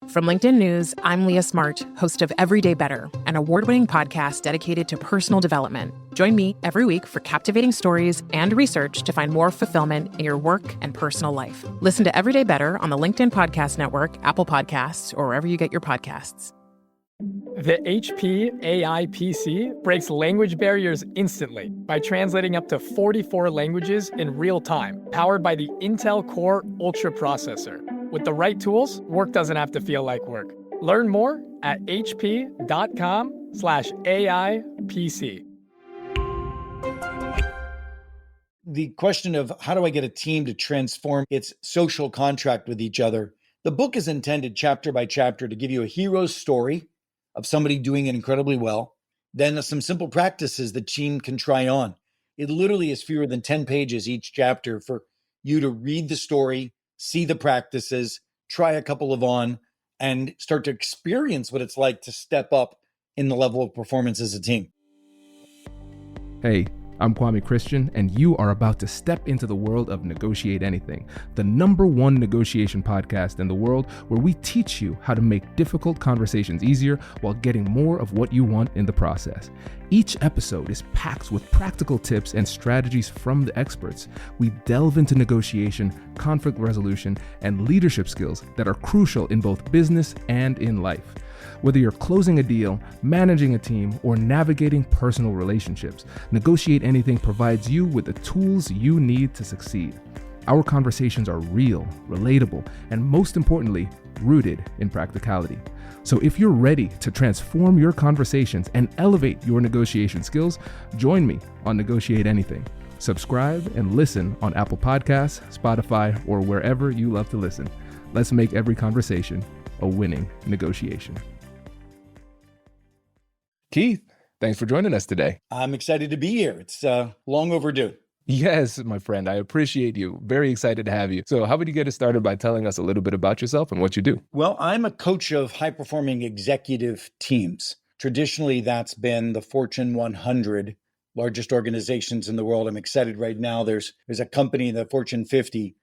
From LinkedIn News, I'm Leah Smart, host of Everyday Better, an award-winning podcast dedicated to personal development. Join me every week for captivating stories and research to find more fulfillment in your work and personal life. Listen to Everyday Better on the LinkedIn Podcast Network, Apple Podcasts, or wherever you get your podcasts. The HP AI PC breaks language barriers instantly by translating up to 44 languages in real time, powered by the Intel Core Ultra processor. With the right tools, work doesn't have to feel like work. Learn more at hp.com/AI-PC. The question of how do I get a team to transform its social contract with each other? The book is intended chapter by chapter to give you a hero's story of somebody doing it incredibly well, then some simple practices the team can try on. It literally is fewer than 10 pages each chapter for you to read the story, see the practices, try a couple of on, and start to experience what it's like to step up in the level of performance as a team. Hey, I'm Kwame Christian, and you are about to step into the world of Negotiate Anything, the #1 negotiation podcast in the world, where we teach you how to make difficult conversations easier while getting more of what you want in the process. Each episode is packed with practical tips and strategies from the experts. We delve into negotiation, conflict resolution, and leadership skills that are crucial in both business and in life. Whether you're closing a deal, managing a team, or navigating personal relationships, Negotiate Anything provides you with the tools you need to succeed. Our conversations are real, relatable, and most importantly, rooted in practicality. So if you're ready to transform your conversations and elevate your negotiation skills, join me on Negotiate Anything. Subscribe and listen on Apple Podcasts, Spotify, or wherever you love to listen. Let's make every conversation a winning negotiation. Keith, thanks for joining us today. I'm excited to be here. It's long overdue. Yes, my friend, I appreciate you. Very excited to have you. So how would you get us started by telling us a little bit about yourself and what you do? Well, I'm a coach of high-performing executive teams. Traditionally, that's been the Fortune 100 largest organizations in the world. I'm excited right now. There's a company in the Fortune 50,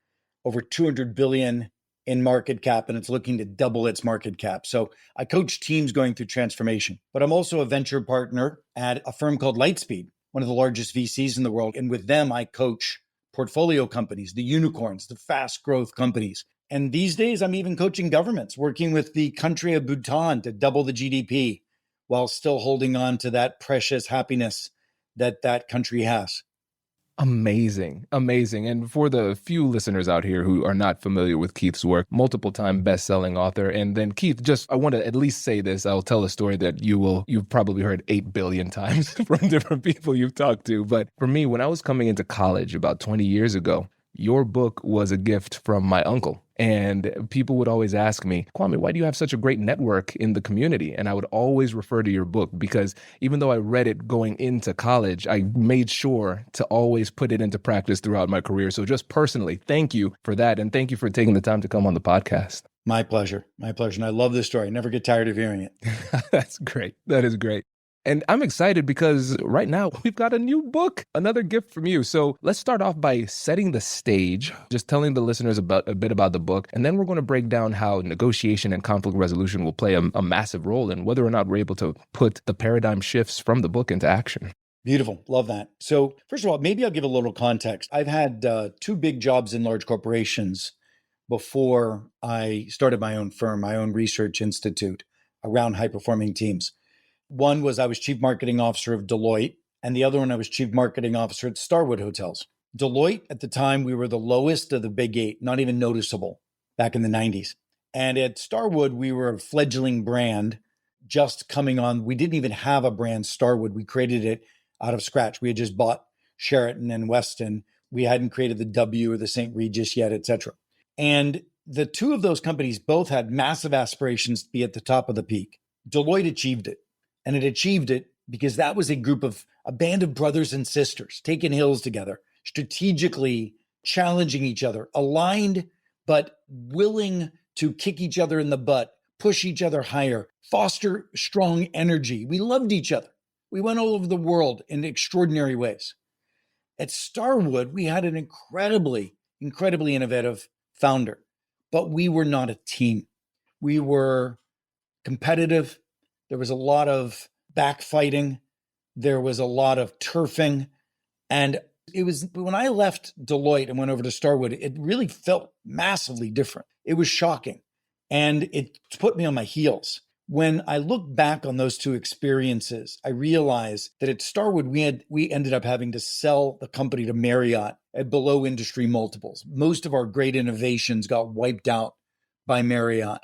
over 200 billion in market cap, and it's looking to double its market cap. So I coach teams going through transformation, but I'm also a venture partner at a firm called Lightspeed, one of the largest VCs in the world. And with them, I coach portfolio companies, the unicorns, the fast growth companies. And these days, I'm even coaching governments, working with the country of Bhutan to double the GDP while still holding on to that precious happiness that that country has. Amazing. And for the few listeners out here who are not familiar with Keith's work, multiple time best-selling author. And then Keith, I want to at least say this. I'll tell a story that you've probably heard 8 billion times from different people you've talked to. But for me, when I was coming into college about 20 years ago, your book was a gift from my uncle. And people would always ask me, Kwame, why do you have such a great network in the community? And I would always refer to your book because even though I read it going into college, I made sure to always put it into practice throughout my career. So just personally, thank you for that. And thank you for taking the time to come on the podcast. My pleasure. And I love this story. I never get tired of hearing it. That's great. That is great. And I'm excited because right now we've got a new book, another gift from you. So let's start off by setting the stage, just telling the listeners a bit about the book. And then we're going to break down how negotiation and conflict resolution will play a massive role in whether or not we're able to put the paradigm shifts from the book into action. Beautiful. Love that. So first of all, maybe I'll give a little context. I've had 2 big jobs in large corporations before I started my own firm, my own research institute around high-performing teams. One was I was chief marketing officer of Deloitte, and the other one I was chief marketing officer at Starwood Hotels. Deloitte, at the time, we were the lowest of the big 8, not even noticeable back in the 90s. And at Starwood, we were a fledgling brand just coming on. We didn't even have a brand, Starwood. We created it out of scratch. We had just bought Sheraton and Westin. We hadn't created the W or the St. Regis yet, et cetera. And the 2 of those companies both had massive aspirations to be at the top of the peak. Deloitte achieved it. And it achieved it because that was a band of brothers and sisters taking hills together, strategically challenging each other, aligned, but willing to kick each other in the butt, push each other higher, foster strong energy. We loved each other. We went all over the world in extraordinary ways. At Starwood, we had an incredibly innovative founder, but we were not a team. We were competitive. There was a lot of backfighting. There was a lot of turfing. And it was when I left Deloitte and went over to Starwood, it really felt massively different. It was shocking. And it put me on my heels. When I look back on those two experiences, I realized that at Starwood, we ended up having to sell the company to Marriott at below industry multiples. Most of our great innovations got wiped out by Marriott.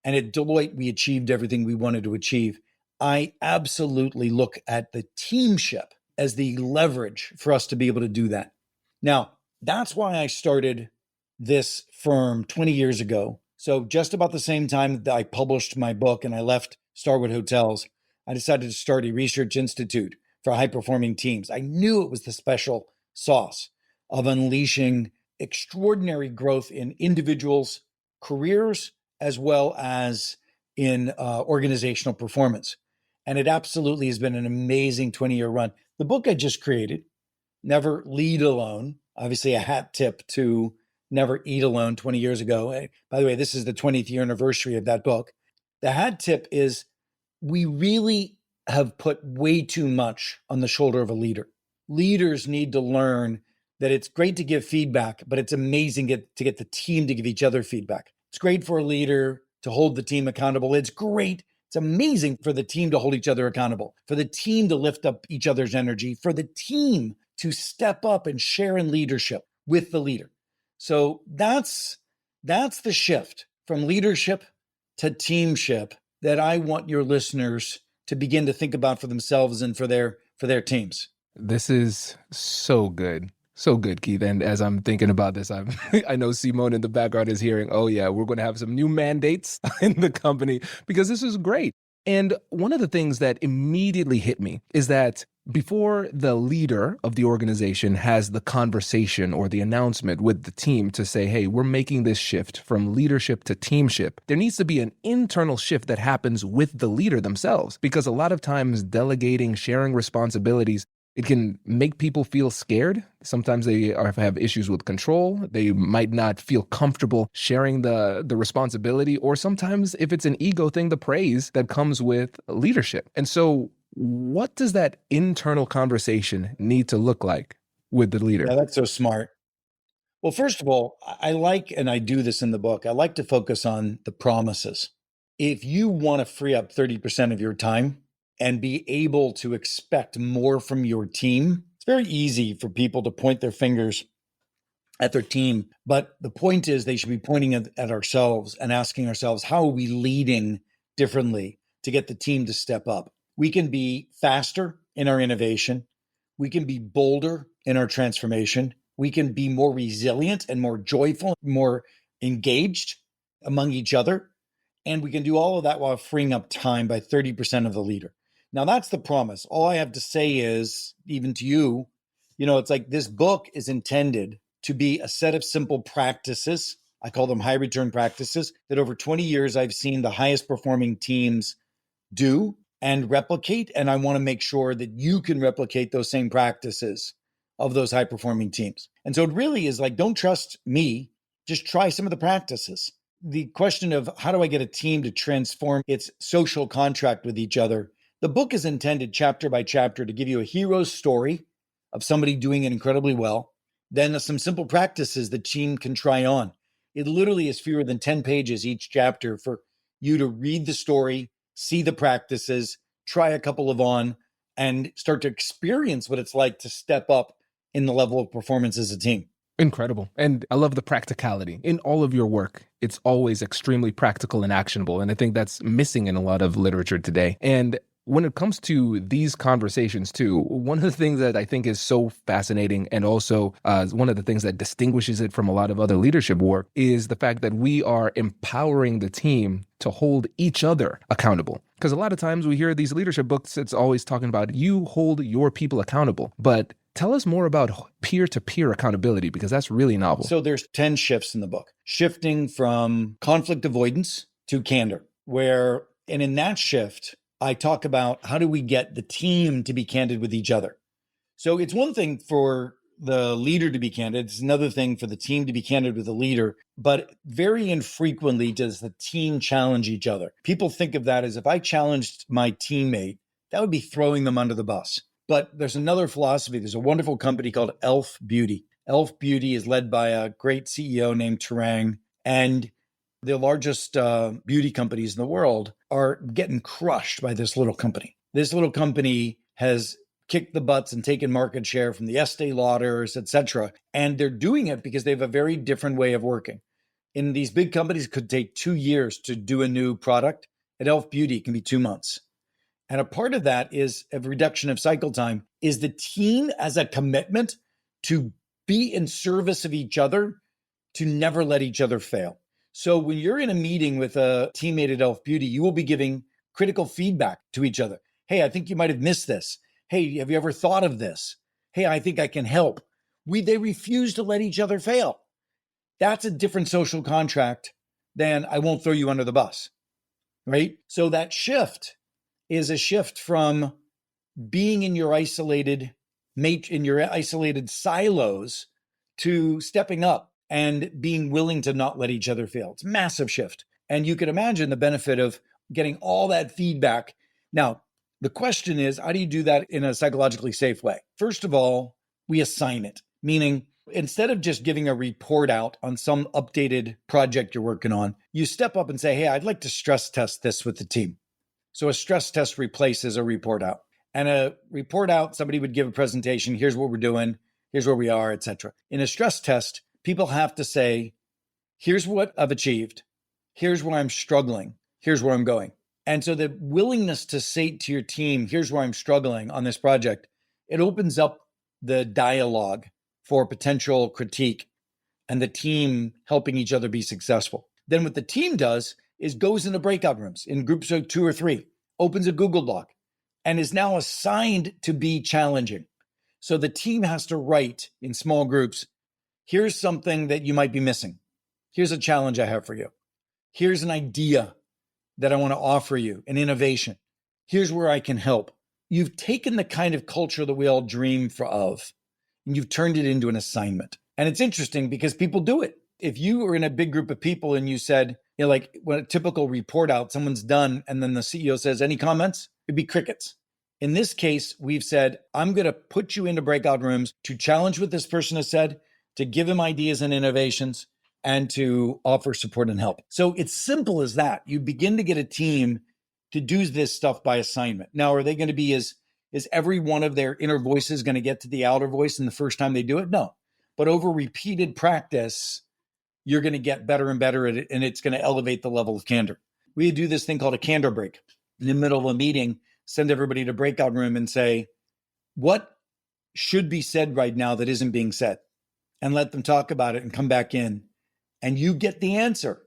And at Deloitte, we achieved everything we wanted to achieve. I absolutely look at the teamship as the leverage for us to be able to do that. Now, that's why I started this firm 20 years ago. So just about the same time that I published my book and I left Starwood Hotels, I decided to start a research institute for high-performing teams. I knew it was the special sauce of unleashing extraordinary growth in individuals' careers as well as in organizational performance. And it absolutely has been an amazing 20-year run. The book I just created, Never Lead Alone, obviously a hat tip to Never Eat Alone 20 years ago. By the way, this is the 20th year anniversary of that book. The hat tip is we really have put way too much on the shoulder of a leader. Leaders need to learn that it's great to give feedback, but it's amazing to get the team to give each other feedback. It's great for a leader to hold the team accountable. It's great. It's amazing for the team to hold each other accountable, for the team to lift up each other's energy, for the team to step up and share in leadership with the leader. So that's the shift from leadership to teamship that I want your listeners to begin to think about for themselves and for their teams. This is so good. So good, Keith. And as I'm thinking about this, I know Simone in the background is hearing, oh yeah, we're going to have some new mandates in the company because this is great. And one of the things that immediately hit me is that before the leader of the organization has the conversation or the announcement with the team to say, hey, we're making this shift from leadership to teamship, there needs to be an internal shift that happens with the leader themselves. Because a lot of times delegating, sharing responsibilities, it can make people feel scared. Sometimes they have issues with control. They might not feel comfortable sharing the responsibility, or sometimes if it's an ego thing, the praise that comes with leadership. And so what does that internal conversation need to look like with the leader? Yeah, that's so smart. Well, first of all, I like, and I do this in the book, I like to focus on the promises. If you want to free up 30% of your time and be able to expect more from your team, it's very easy for people to point their fingers at their team. But the point is they should be pointing at ourselves and asking ourselves, how are we leading differently to get the team to step up? We can be faster in our innovation. We can be bolder in our transformation. We can be more resilient and more joyful, more engaged among each other. And we can do all of that while freeing up time by 30% of the leader. Now, that's the promise. All I have to say is, even to you, it's like this book is intended to be a set of simple practices. I call them high return practices that over 20 years, I've seen the highest performing teams do and replicate. And I want to make sure that you can replicate those same practices of those high performing teams. And so it really is like, don't trust me, just try some of the practices. The question of how do I get a team to transform its social contract with each other? The book is intended chapter by chapter to give you a hero's story of somebody doing it incredibly well, then some simple practices the team can try on. It literally is fewer than 10 pages each chapter for you to read the story, see the practices, try a couple of on, and start to experience what it's like to step up in the level of performance as a team. Incredible. And I love the practicality. In all of your work, it's always extremely practical and actionable. And I think that's missing in a lot of literature today. And when it comes to these conversations too, one of the things that I think is so fascinating and also one of the things that distinguishes it from a lot of other leadership work is the fact that we are empowering the team to hold each other accountable. Because a lot of times we hear these leadership books, it's always talking about you hold your people accountable. But tell us more about peer-to-peer accountability, because that's really novel. So there's 10 shifts in the book, shifting from conflict avoidance to candor, and in that shift, I talk about how do we get the team to be candid with each other. So it's one thing for the leader to be candid. It's another thing for the team to be candid with the leader. But very infrequently does the team challenge each other. People think of that as if I challenged my teammate, that would be throwing them under the bus. But there's another philosophy. There's a wonderful company called Elf Beauty. Elf Beauty is led by a great CEO named Tarang. And the largest beauty companies in the world are getting crushed by this little company. This little company has kicked the butts and taken market share from the Estee Lauders, et cetera. And they're doing it because they have a very different way of working. In these big companies, it could take 2 years to do a new product. At Elf Beauty, it can be 2 months. And a part of that is a reduction of cycle time, is the team as a commitment to be in service of each other, to never let each other fail. So when you're in a meeting with a teammate at Elf Beauty, you will be giving critical feedback to each other. Hey, I think you might have missed this. Hey, have you ever thought of this? Hey, I think I can help. They refuse to let each other fail. That's a different social contract than I won't throw you under the bus, right? So that shift is a shift from being in your isolated silos to stepping up and being willing to not let each other fail. It's a massive shift. And you can imagine the benefit of getting all that feedback. Now, the question is, how do you do that in a psychologically safe way? First of all, we assign it, meaning instead of just giving a report out on some updated project you're working on, you step up and say, hey, I'd like to stress test this with the team. So a stress test replaces a report out. And a report out, somebody would give a presentation, here's what we're doing, here's where we are, et cetera. In a stress test, people have to say, here's what I've achieved, here's where I'm struggling, here's where I'm going. And so the willingness to say to your team, here's where I'm struggling on this project, it opens up the dialogue for potential critique and the team helping each other be successful. Then what the team does is goes into breakout rooms in groups of 2 or 3, opens a Google Doc, and is now assigned to be challenging. So the team has to write in small groups, here's something that you might be missing. Here's a challenge I have for you. Here's an idea that I want to offer you, an innovation. Here's where I can help. You've taken the kind of culture that we all dream of, and you've turned it into an assignment. And it's interesting because people do it. If you were in a big group of people and you said, like when a typical report out, someone's done, and then the CEO says, any comments? It'd be crickets. In this case, we've said, I'm going to put you into breakout rooms to challenge what this person has said, to give him ideas and innovations, and to offer support and help. So it's simple as that. You begin to get a team to do this stuff by assignment. Now, are they going to be is every one of their inner voices going to get to the outer voice in the first time they do it? No. But over repeated practice, you're going to get better and better at it, and it's going to elevate the level of candor. We do this thing called a candor break. In the middle of a meeting, send everybody to breakout room and say, what should be said right now that isn't being said? And let them talk about it and come back in. And you get the answer.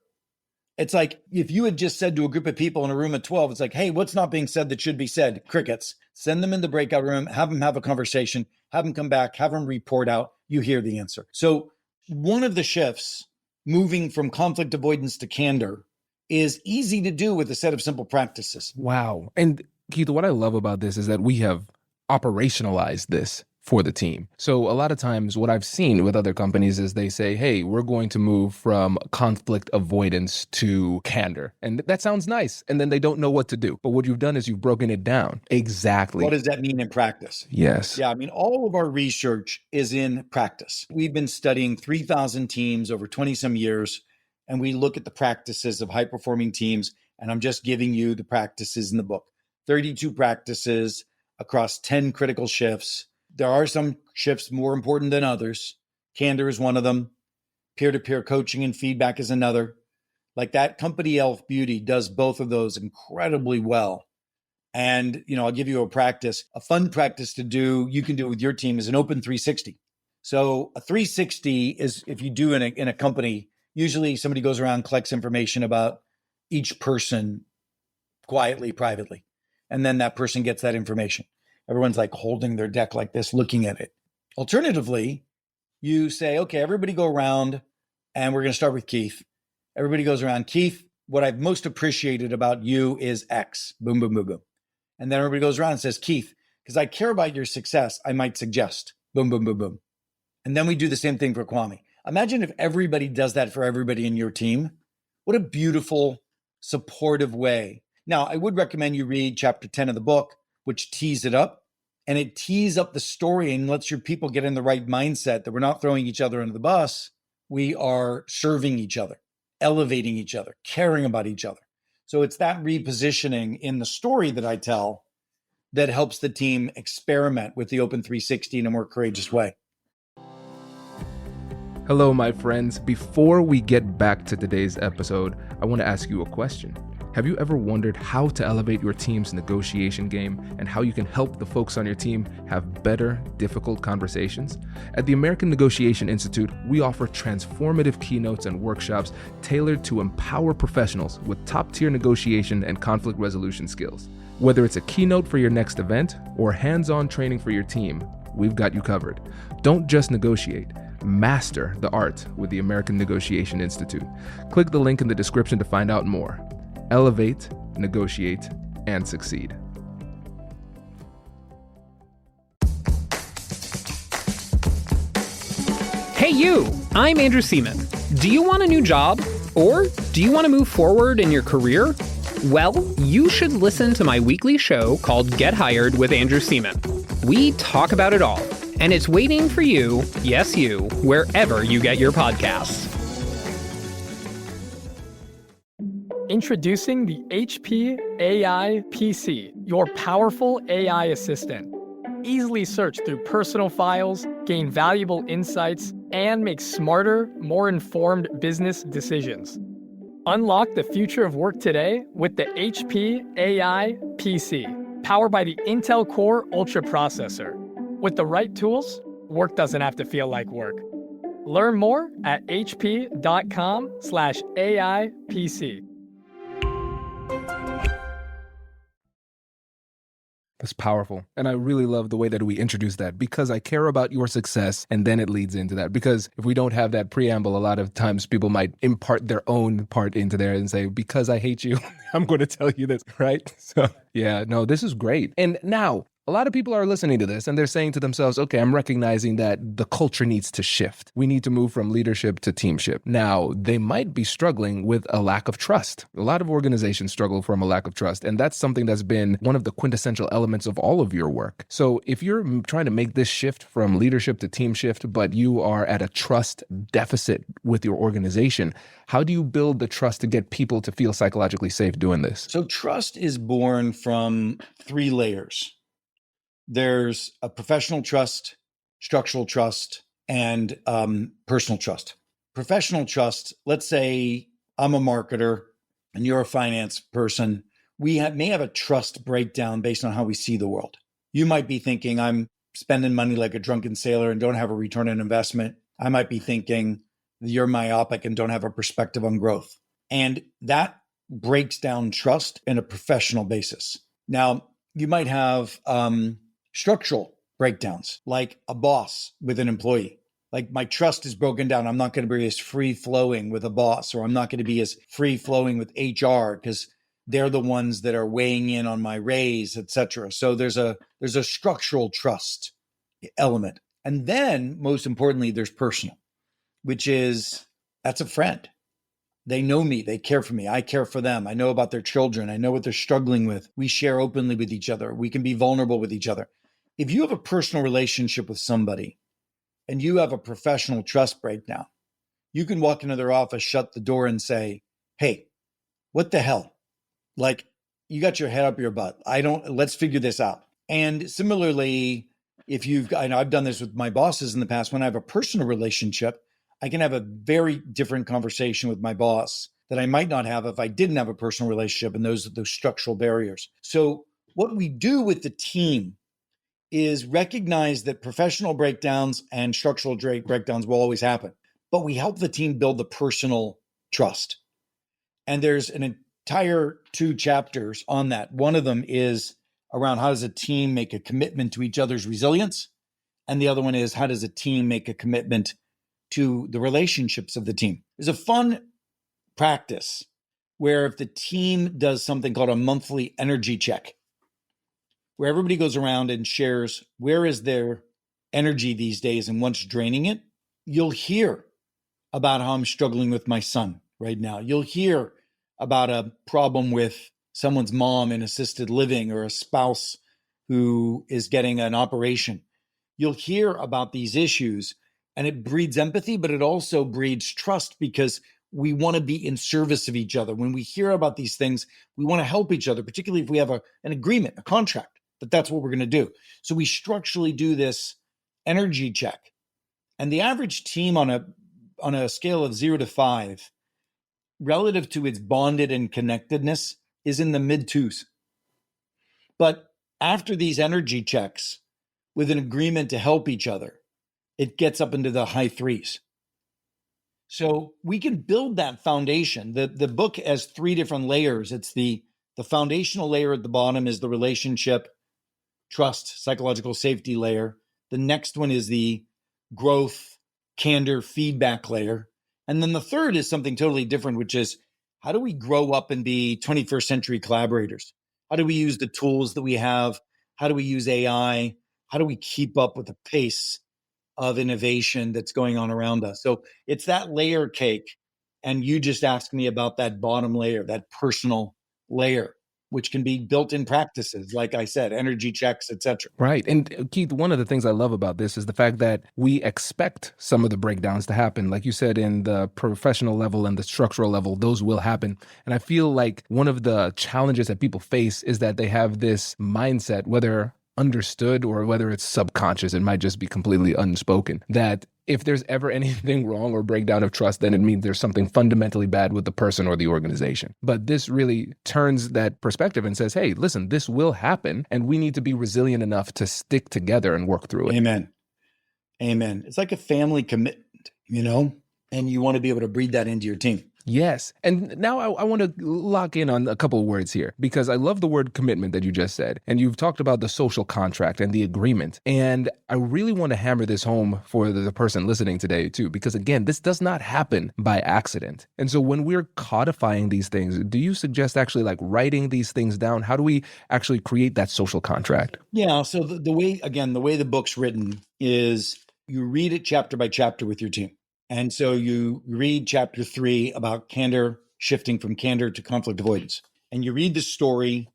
It's like if you had just said to a group of people in a room of 12, it's like, hey, what's not being said that should be said? Crickets. Send them in the breakout room, have them have a conversation, have them come back, have them report out. You hear the answer. So one of the shifts moving from conflict avoidance to candor is easy to do with a set of simple practices. Wow. And Keith, what I love about this is that we have operationalized this for the team. So a lot of times what I've seen with other companies is they say, hey, we're going to move from conflict avoidance to candor. And that sounds nice. And then they don't know what to do. But what you've done is you've broken it down. Exactly. What does that mean in practice? Yes. Yeah, I mean, all of our research is in practice. We've been studying 3,000 teams over 20 some years, and we look at the practices of high performing teams. And I'm just giving you the practices in the book. 32 practices across 10 critical shifts. There are some shifts more important than others. Candor is one of them. Peer-to-peer coaching and feedback is another. Like that company, Elf Beauty, does both of those incredibly well. And, I'll give you a practice. A fun practice to do, you can do it with your team, is an open 360. So a 360 is, if you do in a company, usually somebody goes around, collects information about each person quietly, privately. And then that person gets that information. Everyone's like holding their deck like this, looking at it. Alternatively, you say, okay, everybody go around, and we're going to start with Keith. Everybody goes around. Keith, what I've most appreciated about you is X. Boom, boom, boom, boom. And then everybody goes around and says, Keith, because I care about your success, I might suggest. Boom, boom, boom, boom. And then we do the same thing for Kwame. Imagine if everybody does that for everybody in your team. What a beautiful, supportive way. Now, I would recommend you read chapter 10 of the book, which tees it up. And it tees up the story and lets your people get in the right mindset that we're not throwing each other under the bus. We are serving each other, elevating each other, caring about each other. So it's that repositioning in the story that I tell that helps the team experiment with the Open 360 in a more courageous way. Hello, my friends. Before we get back to today's episode, I want to ask you a question. Have you ever wondered how to elevate your team's negotiation game and how you can help the folks on your team have better, difficult conversations? At the American Negotiation Institute, we offer transformative keynotes and workshops tailored to empower professionals with top-tier negotiation and conflict resolution skills. Whether it's a keynote for your next event or hands-on training for your team, we've got you covered. Don't just negotiate. Master the art with the American Negotiation Institute. Click the link in the description to find out more. Elevate, negotiate, and succeed. Hey you, I'm Andrew Seaman. Do you want a new job? Or do you want to move forward in your career? Well, you should listen to my weekly show called Get Hired with Andrew Seaman. We talk about it all, and it's waiting for you, yes you, wherever you get your podcasts. Introducing the HP AI PC, your powerful AI assistant. Easily search through personal files, gain valuable insights, and make smarter, more informed business decisions. Unlock the future of work today with the HP AI PC, powered by the Intel Core Ultra processor. With the right tools, work doesn't have to feel like work. Learn more at hp.com/AIPC. That's powerful. And I really love the way that we introduce that because I care about your success and then it leads into that. Because if we don't have that preamble, a lot of times people might impart their own part into there and say, because I hate you, I'm going to tell you this, right? So yeah, no, this is great. And now, a lot of people are listening to this and they're saying to themselves, okay, I'm recognizing that the culture needs to shift. We need to move from leadership to teamship. Now, they might be struggling with a lack of trust. A lot of organizations struggle from a lack of trust, and that's something that's been one of the quintessential elements of all of your work. So if you're trying to make this shift from leadership to team shift, but you are at a trust deficit with your organization, how do you build the trust to get people to feel psychologically safe doing this? So trust is born from 3 layers. There's a professional trust, structural trust, and personal trust. Professional trust, let's say I'm a marketer and you're a finance person. We may have a trust breakdown based on how we see the world. You might be thinking I'm spending money like a drunken sailor and don't have a return on investment. I might be thinking you're myopic and don't have a perspective on growth. And that breaks down trust in a professional basis. Now, you might have structural breakdowns, like a boss with an employee. Like my trust is broken down. I'm not going to be as free-flowing with a boss, or I'm not going to be as free-flowing with HR because they're the ones that are weighing in on my raise, et cetera. So there's a structural trust element. And then, most importantly, there's personal, which is that's a friend. They know me. They care for me. I care for them. I know about their children. I know what they're struggling with. We share openly with each other. We can be vulnerable with each other. If you have a personal relationship with somebody and you have a professional trust breakdown, you can walk into their office, shut the door and say, hey, what the hell? Like, you got your head up your butt. Let's figure this out. And similarly, I've done this with my bosses in the past, when I have a personal relationship, I can have a very different conversation with my boss that I might not have if I didn't have a personal relationship, and those structural barriers. So what we do with the team is recognize that professional breakdowns and structural breakdowns will always happen, but we help the team build the personal trust. And there's an entire 2 chapters on that. One of them is around how does a team make a commitment to each other's resilience? And the other one is how does a team make a commitment to the relationships of the team? There's a fun practice where if the team does something called a monthly energy check, where everybody goes around and shares where is their energy these days and what's draining it, you'll hear about how I'm struggling with my son right now. You'll hear about a problem with someone's mom in assisted living or a spouse who is getting an operation. You'll hear about these issues, and it breeds empathy, but it also breeds trust because we want to be in service of each other. When we hear about these things, we want to help each other, particularly if we have an agreement, a contract, that that's what we're going to do. So we structurally do this energy check. And the average team on a scale of 0 to 5, relative to its bonded and connectedness, is in the mid 2s. But after these energy checks, with an agreement to help each other, it gets up into the high 3s. So we can build that foundation. The book has 3 different layers. It's the foundational layer at the bottom is the relationship, trust, psychological safety layer. The next one is the growth, candor, feedback layer. And then the third is something totally different, which is how do we grow up and be 21st century collaborators? How do we use the tools that we have? How do we use AI? How do we keep up with the pace of innovation that's going on around us? So it's that layer cake. And you just asked me about that bottom layer, that personal layer, which can be built in practices, like I said, energy checks, etc. Right. And Keith, one of the things I love about this is the fact that we expect some of the breakdowns to happen. Like you said, in the professional level and the structural level, those will happen. And I feel like one of the challenges that people face is that they have this mindset, whether understood or whether it's subconscious, it might just be completely unspoken, that if there's ever anything wrong or breakdown of trust, then it means there's something fundamentally bad with the person or the organization. But this really turns that perspective and says, hey, listen, this will happen, and we need to be resilient enough to stick together and work through it. Amen. Amen. It's like a family commitment, and you want to be able to breed that into your team. Yes. And now I want to lock in on a couple of words here, because I love the word commitment that you just said. And you've talked about the social contract and the agreement. And I really want to hammer this home for the person listening today too, because again, this does not happen by accident. And so when we're codifying these things, do you suggest actually like writing these things down? How do we actually create that social contract? Yeah. So the way the book's written is you read it chapter by chapter with your team. And so you read chapter 3 about candor, shifting from candor to conflict avoidance. And you read the story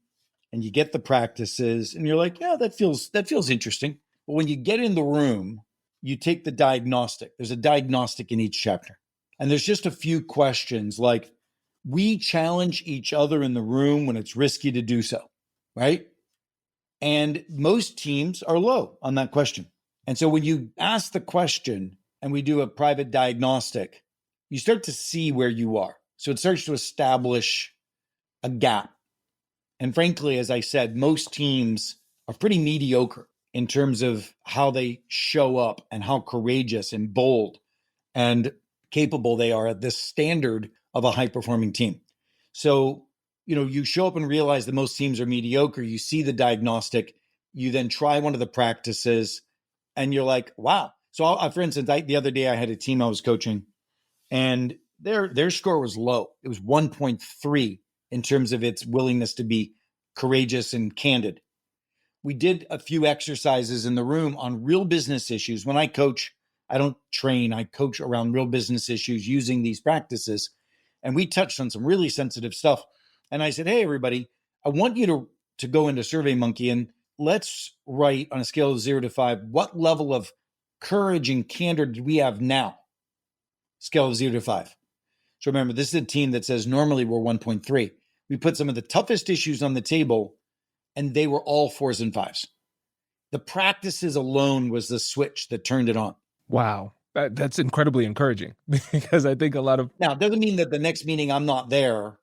and you get the practices and you're like, yeah, that feels interesting. But when you get in the room, you take the diagnostic. There's a diagnostic in each chapter. And there's just a few questions like, we challenge each other in the room when it's risky to do so, right? And most teams are low on that question. And so when you ask the question, and we do a private diagnostic, you start to see where you are. So it starts to establish a gap. And frankly, as I said, most teams are pretty mediocre in terms of how they show up and how courageous and bold and capable they are at this standard of a high-performing team. So, you show up and realize that most teams are mediocre. You see the diagnostic. You then try one of the practices, and you're like, wow. So, for instance, the other day I had a team I was coaching, and their score was low. It was 1.3 in terms of its willingness to be courageous and candid. We did a few exercises in the room on real business issues. When I coach, I don't train. I coach around real business issues using these practices. And we touched on some really sensitive stuff. And I said, hey, everybody, I want you to go into SurveyMonkey and let's write on a scale of 0 to 5, what level of courage and candor did we have now? Scale of 0 to 5. So remember, this is a team that says normally we're 1.3. We put some of the toughest issues on the table, and they were all 4s and 5s. The practices alone was the switch that turned it on. Wow. That's incredibly encouraging, because I think a lot of... Now, it doesn't mean that the next meeting I'm not there,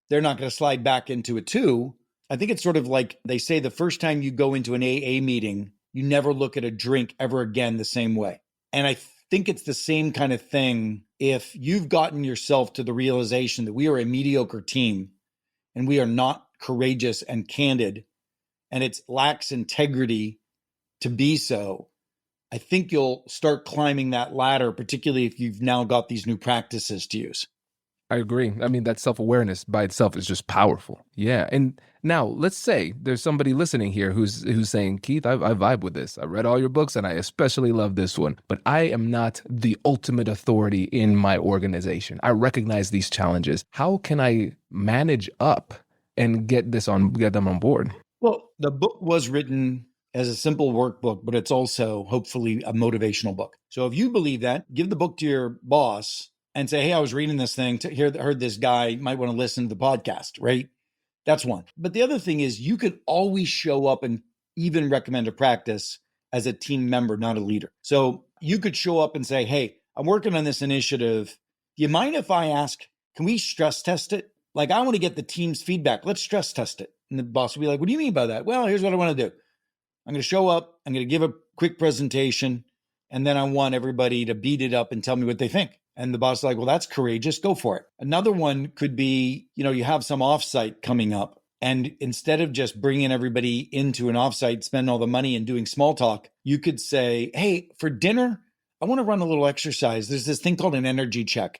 they're not going to slide back into a 2. I think it's sort of like they say the first time you go into an AA meeting, you never look at a drink ever again the same way. And I think it's the same kind of thing if you've gotten yourself to the realization that we are a mediocre team and we are not courageous and candid, and it lacks integrity to be so. I think you'll start climbing that ladder, particularly if you've now got these new practices to use. I agree. I mean, that self-awareness by itself is just powerful. Yeah. And now let's say there's somebody listening here who's saying, Keith, I vibe with this. I read all your books and I especially love this one, but I am not the ultimate authority in my organization. I recognize these challenges. How can I manage up and get them on board? Well, the book was written as a simple workbook, but it's also hopefully a motivational book. So if you believe that, give the book to your boss and say, hey, I was reading this thing, heard this guy, might want to listen to the podcast, right? That's one. But the other thing is you could always show up and even recommend a practice as a team member, not a leader. So you could show up and say, hey, I'm working on this initiative. Do you mind if I ask, can we stress test it? Like, I want to get the team's feedback. Let's stress test it. And the boss will be like, what do you mean by that? Well, here's what I want to do. I'm going to show up. I'm going to give a quick presentation. And then I want everybody to beat it up and tell me what they think. And the boss is like, well, that's courageous. Go for it. Another one could be, you have some offsite coming up. And instead of just bringing everybody into an offsite, spend all the money and doing small talk, you could say, hey, for dinner, I want to run a little exercise. There's this thing called an energy check.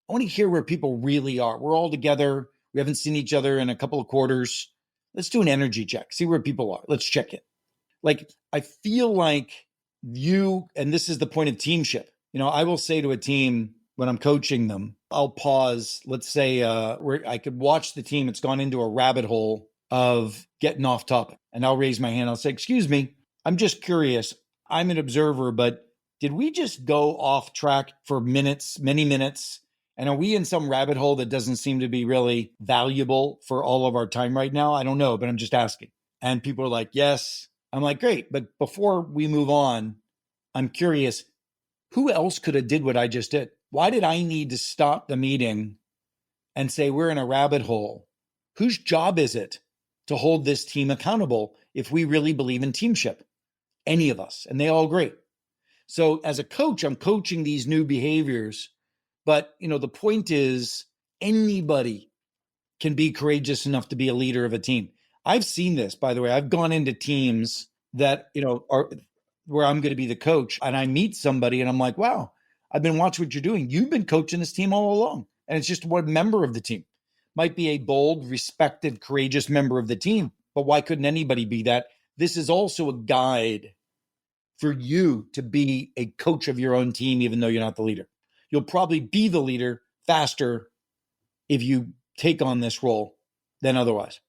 I want to hear where people really are. We're all together. We haven't seen each other in a couple of quarters. Let's do an energy check. See where people are. Let's check it. Like, I feel like and this is the point of teamship. I will say to a team when I'm coaching them, I'll pause. Let's say where I could watch the team. It's gone into a rabbit hole of getting off topic. And I'll raise my hand. I'll say, excuse me, I'm just curious. I'm an observer, but did we just go off track for minutes, many minutes? And are we in some rabbit hole that doesn't seem to be really valuable for all of our time right now? I don't know, but I'm just asking. And people are like, yes. I'm like, great. But before we move on, I'm curious, who else could have did what I just did? Why did I need to stop the meeting and say, we're in a rabbit hole? Whose job is it to hold this team accountable if we really believe in teamship? Any of us. And they all agree. So as a coach, I'm coaching these new behaviors. But, the point is anybody can be courageous enough to be a leader of a team. I've seen this, by the way. I've gone into teams that, are where I'm going to be the coach, and I meet somebody and I'm like, wow, I've been watching what you're doing. You've been coaching this team all along. And it's just one member of the team. Might be a bold, respected, courageous member of the team, but why couldn't anybody be that? This is also a guide for you to be a coach of your own team, even though you're not the leader. You'll probably be the leader faster if you take on this role than otherwise.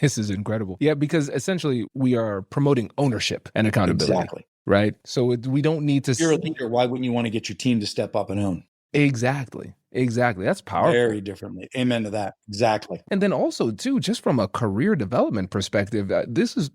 This is incredible. Yeah, because essentially we are promoting ownership and accountability. Exactly. Right? So we don't need to... If you're a leader, why wouldn't you want to get your team to step up and own? Exactly. That's powerful. Very differently. Amen to that. Exactly. And then also too, just from a career development perspective,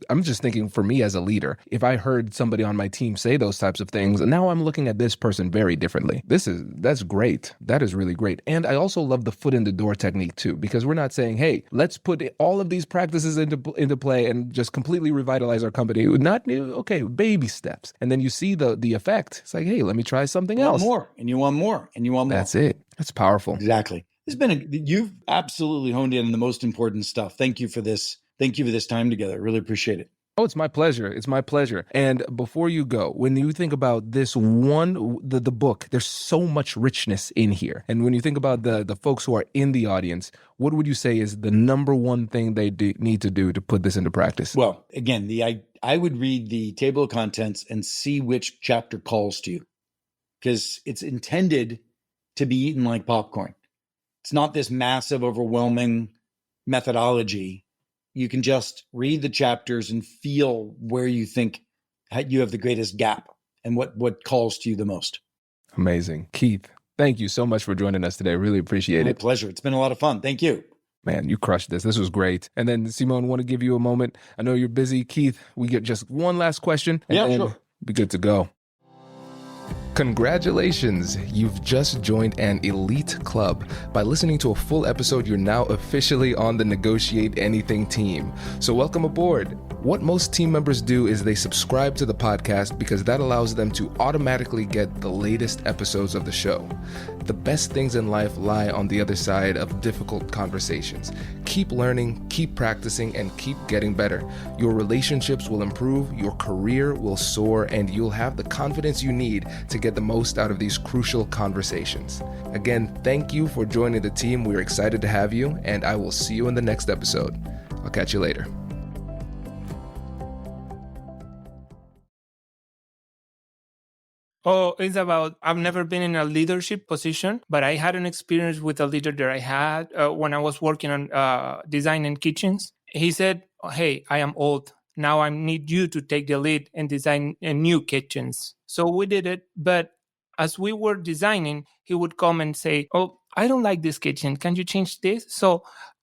I'm just thinking for me as a leader, if I heard somebody on my team say those types of things, now I'm looking at this person very differently. That's great. That is really great. And I also love the foot in the door technique too, because we're not saying, hey, let's put all of these practices into play and just completely revitalize our company. Okay, baby steps. And then you see the effect. It's like, hey, let me try something else. More, and you want more, and you want more. That's it. That's powerful. Exactly. You've absolutely honed in on the most important stuff. Thank you for this. Thank you for this time together. I really appreciate it. Oh, it's my pleasure. It's my pleasure. And before you go, when you think about this the book, there's so much richness in here. And when you think about the folks who are in the audience, what would you say is the number one thing they need to do to put this into practice? Well, again, I would read the table of contents and see which chapter calls to you, because it's intended to be eaten like popcorn. It's not this massive, overwhelming methodology. You can just read the chapters and feel where you think you have the greatest gap and what calls to you the most. Amazing. Keith, thank you so much for joining us today. Really appreciate it. My pleasure. It's been a lot of fun. Thank you. Man, you crushed this. This was great. And then, Simone, want to give you a moment. I know you're busy. Keith, we get just one last question and then sure. Be good to go. Congratulations, you've just joined an elite club. By listening to a full episode, you're now officially on the Negotiate Anything team. So welcome aboard. What most team members do is they subscribe to the podcast because that allows them to automatically get the latest episodes of the show. The best things in life lie on the other side of difficult conversations. Keep learning, keep practicing, and keep getting better. Your relationships will improve, your career will soar, and you'll have the confidence you need to get the most out of these crucial conversations. Again, thank you for joining the team. We're excited to have you, and I will see you in the next episode. I'll catch you later. Oh, it's about, I've never been in a leadership position, but I had an experience with a leader that I had when I was working on designing kitchens. He said, hey, I am old. Now I need you to take the lead and design new kitchens. So we did it. But as we were designing, he would come and say, oh, I don't like this kitchen. Can you change this? So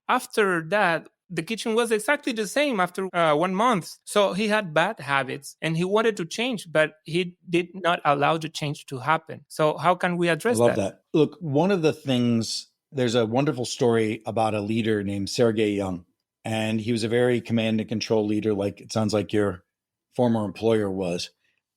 after that, the kitchen was exactly the same after 1 month. So he had bad habits and he wanted to change, but he did not allow the change to happen. So how can we address that? I love that. Look, one of the things, there's a wonderful story about a leader named Sergey Young, and he was a very command and control leader, like it sounds like your former employer was.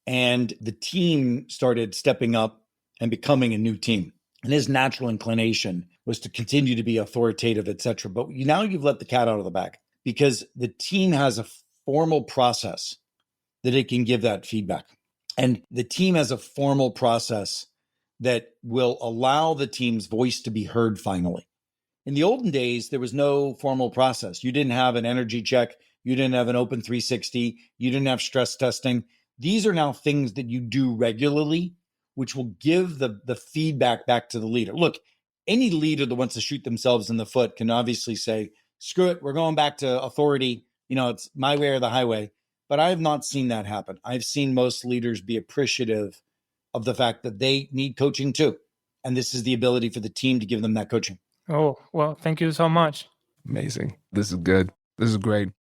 And the team started stepping up and becoming a new team. And his natural inclination was to continue to be authoritative, et cetera. But now you've let the cat out of the bag because the team has a formal process that it can give that feedback. And the team has a formal process that will allow the team's voice to be heard finally. In the olden days, there was no formal process. You didn't have an energy check. You didn't have an open 360. You didn't have stress testing. These are now things that you do regularly, which will give the feedback back to the leader. Look, any leader that wants to shoot themselves in the foot can obviously say, screw it, we're going back to authority. It's my way or the highway. But I have not seen that happen. I've seen most leaders be appreciative of the fact that they need coaching too. And this is the ability for the team to give them that coaching. Oh, well, thank you so much. Amazing. This is good. This is great.